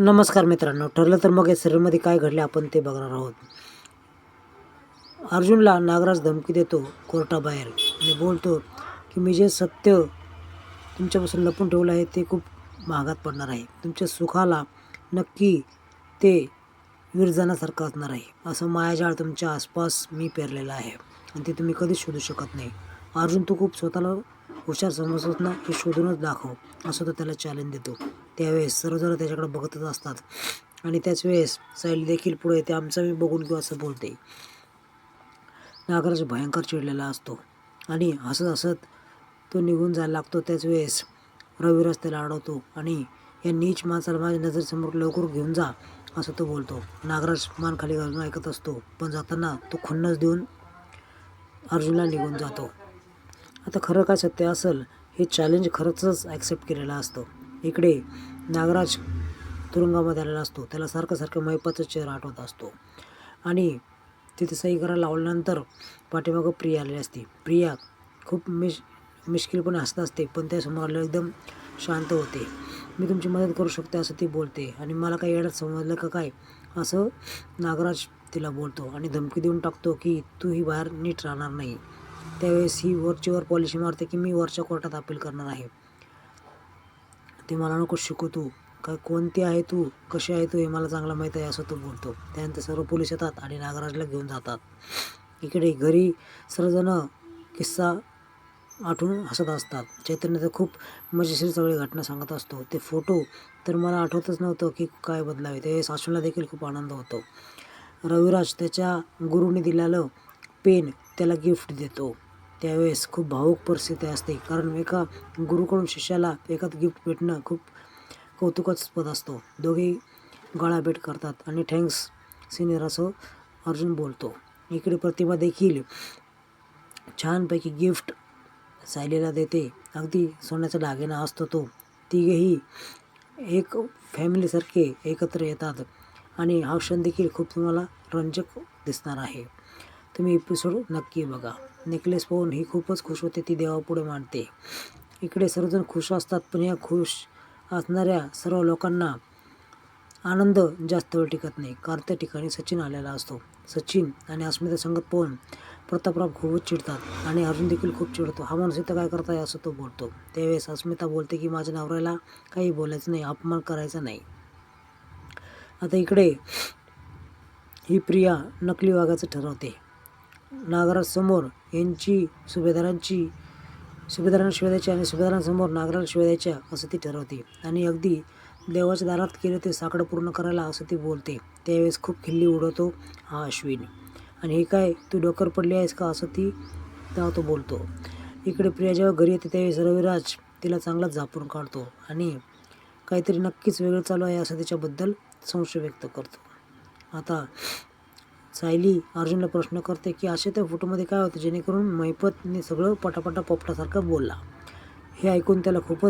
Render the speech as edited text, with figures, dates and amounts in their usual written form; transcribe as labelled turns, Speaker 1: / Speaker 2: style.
Speaker 1: नमस्कार मित्रांनो, ठरलं तर मग या सिरियलमध्ये काय घडले आपण ते बघणार आहोत. अर्जुनला नागराज धमकी देतो कोर्टाबाहेर आणि बोलतो की मी जे सत्य तुमच्यापासून लपून ठेवलं आहे ते खूप महागात पडणार आहे. तुमच्या सुखाला नक्की ते विरजनासारखं असणार आहे. असं मायाजाळ तुमच्या आसपास मी पेरलेलं आहे आणि ते तुम्ही कधीच शोधू शकत नाही. अर्जुन, तू खूप स्वतःला हुशार समजतोस ना, हे शोधूनच दाखव, असं तो त्याला चॅलेंज देतो. त्यावेळेस सर्वजण त्याच्याकडे बघतच असतात आणि त्याच वेळेस सायली देखील पुढे येते. आमचं मी बघून किंवा असं बोलते. नागराज भयंकर चिडलेला असतो आणि हसत हसत तो निघून जायला लागतो. त्याच वेळेस रविराज त्याला अडवतो आणि या नीच माणसाला माझ्या नजरेसमोर लवकर घेऊन जा, असं तो बोलतो. नागराज मान खाली घालून ऐकत असतो, पण जाताना तो खुन्नस देऊन अर्जुनला निघून जातो. आता खरं काय सत्य असेल हे चॅलेंज खरंच ॲक्सेप्ट केलेलं असतं. इकडे नागराज तुरुंगामध्ये आलेला असतो. त्याला सारखं सारखं महिपाचा चेहरा आठवत असतो आणि तिथे सही करायला लावल्यानंतर पाठीमागं प्रिया आलेली असते. प्रिया खूप मिश्किलपणे हसत असते, पण त्यासमोर आल्यावर एकदम शांत होते. मी तुमची मदत करू शकते असं ती बोलते आणि मला काही येड्यात समजलं का काय, असं नागराज तिला बोलतो आणि धमकी देऊन टाकतो की तू ही बाहेर नीट राहणार नाही. त्यावेळेस ही वरचीवर पॉलिसी मारते की मी वरच्या कोर्टात अपील करणार आहे. ते मला नको शिकू, तू काय कोणती आहे, तू कशी आहे, तू हे मला चांगलं माहीत आहे, असं तो बोलतो. त्यानंतर सर्व पोलीस येतात आणि नागराजला घेऊन जातात. इकडे घरी सर्वजण किस्सा आठवून हसत असतात. चैतन्य तर खूप मजेशीर सगळी घटना सांगत असतो. ते फोटो तर मला आठवतच नव्हतं की काय बदलावे. त्यावेळेस आशूला देखील खूप आनंद होतो. रविराज त्याच्या गुरुने दिलेलं पेन त्याला गिफ्ट देतो. त्यावेळेस खूप भावूक परिस्थिती असते, कारण एका गुरुकडून शिष्याला एखादं गिफ्ट भेटणं खूप कौतुकास्पद असतो. दोघेही गळाभेट करतात आणि थँक्स सिनियर, असं अर्जुन बोलतो. इकडे प्रतिभा देखील छानपैकी गिफ्ट सायलीला देते. अगदी सोन्याचा दागिना असतो तो. तिघेही एक फॅमिलीसारखे एकत्र येतात आणि हा क्षण देखील खूप तुम्हाला रंजक दिसणार आहे. तुम्ही एपिसोड नक्की बघा. नेकलेस पाहून ही खूपच खुश होते. ती देवापुढे मांडते. इकडे सर्वजण खुश असतात, पण या खुश असणाऱ्या सर्व लोकांना आनंद जास्त वेळ टिकत नाही, कारण त्या ठिकाणी सचिन आलेला असतो. सचिन आणि अस्मिता संगत पाहून प्रतापराव खूपच चिडतात आणि अर्जुन देखील खूप चिडतो. हा माणूस इथं काय करताय, असं तो बोलतो. त्यावेळेस अस्मिता बोलते की माझ्या नवऱ्याला काही बोलायचं नाही, अपमान करायचा नाही. आता इकडे ही प्रिया नकली वागायचं ठरवते. नागराज समोर यांची सुभेदारांना शिव्या द्यायच्या आणि सुभेदारांसमोर नागराज शिव्या द्यायच्या, असं ती ठरवते आणि अगदी देवाच्या दारात केलं ते साकडं पूर्ण करायला, असं ती बोलते. त्यावेळेस खूप खिल्ली उडवतो हा अश्विन आणि हे काय तू डोकर पडली आहेस का, असं तेव्हा तो बोलतो. इकडे प्रिया जेव्हा घरी येते त्यावेळेस रविराज तिला चांगलाच झापरून काढतो आणि काहीतरी नक्कीच वेगळं चालू आहे असं तिच्याबद्दल संशय व्यक्त करतो. आता सायली अर्जुनला प्रश्न करते की असे त्या फोटोमध्ये काय होते जेणेकरून महिपतने सगळं पटापटा पोपटासारखं बोलला. हे ऐकून त्याला खूपच